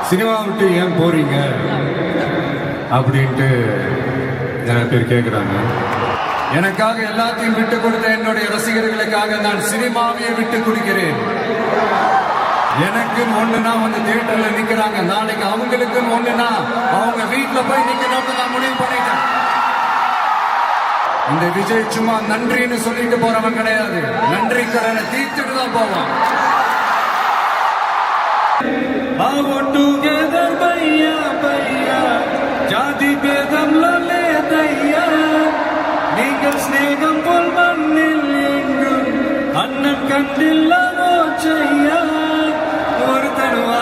Cinema விட்டு ஏன் போறீங்க அப்படின்ட்டு நிறைய பேர் கேட்குறாங்க. எனக்காக எல்லாத்தையும் விட்டு கொடுத்த என்னுடைய ரசிகர்களுக்காக நான் சினிமாவையே விட்டு கொடுக்கிறேன். எனக்குன்னு ஒண்ணுனா வந்து தியேட்டர்ல நிக்கிறாங்க, நாளைக்கு அவங்களுக்குன்னு ஒண்ணுனா அவங்க வீட்டுல போய் நிக்கணும்னு நான் முடிவு பண்ணிட்டேன். இந்த விஜய் சும்மா நன்றின்னு சொல்லிட்டு போறவன் கிடையாது, நன்றி கடனை தீர்த்துட்டு தான் போவான். ஜாதி பேதம் லையா, நீங்கள் ஸ்நேகம் போல் மண்ணில் எங்கும் அண்ணன் கண்டில்லவோ செய்யா, ஒரு தருவா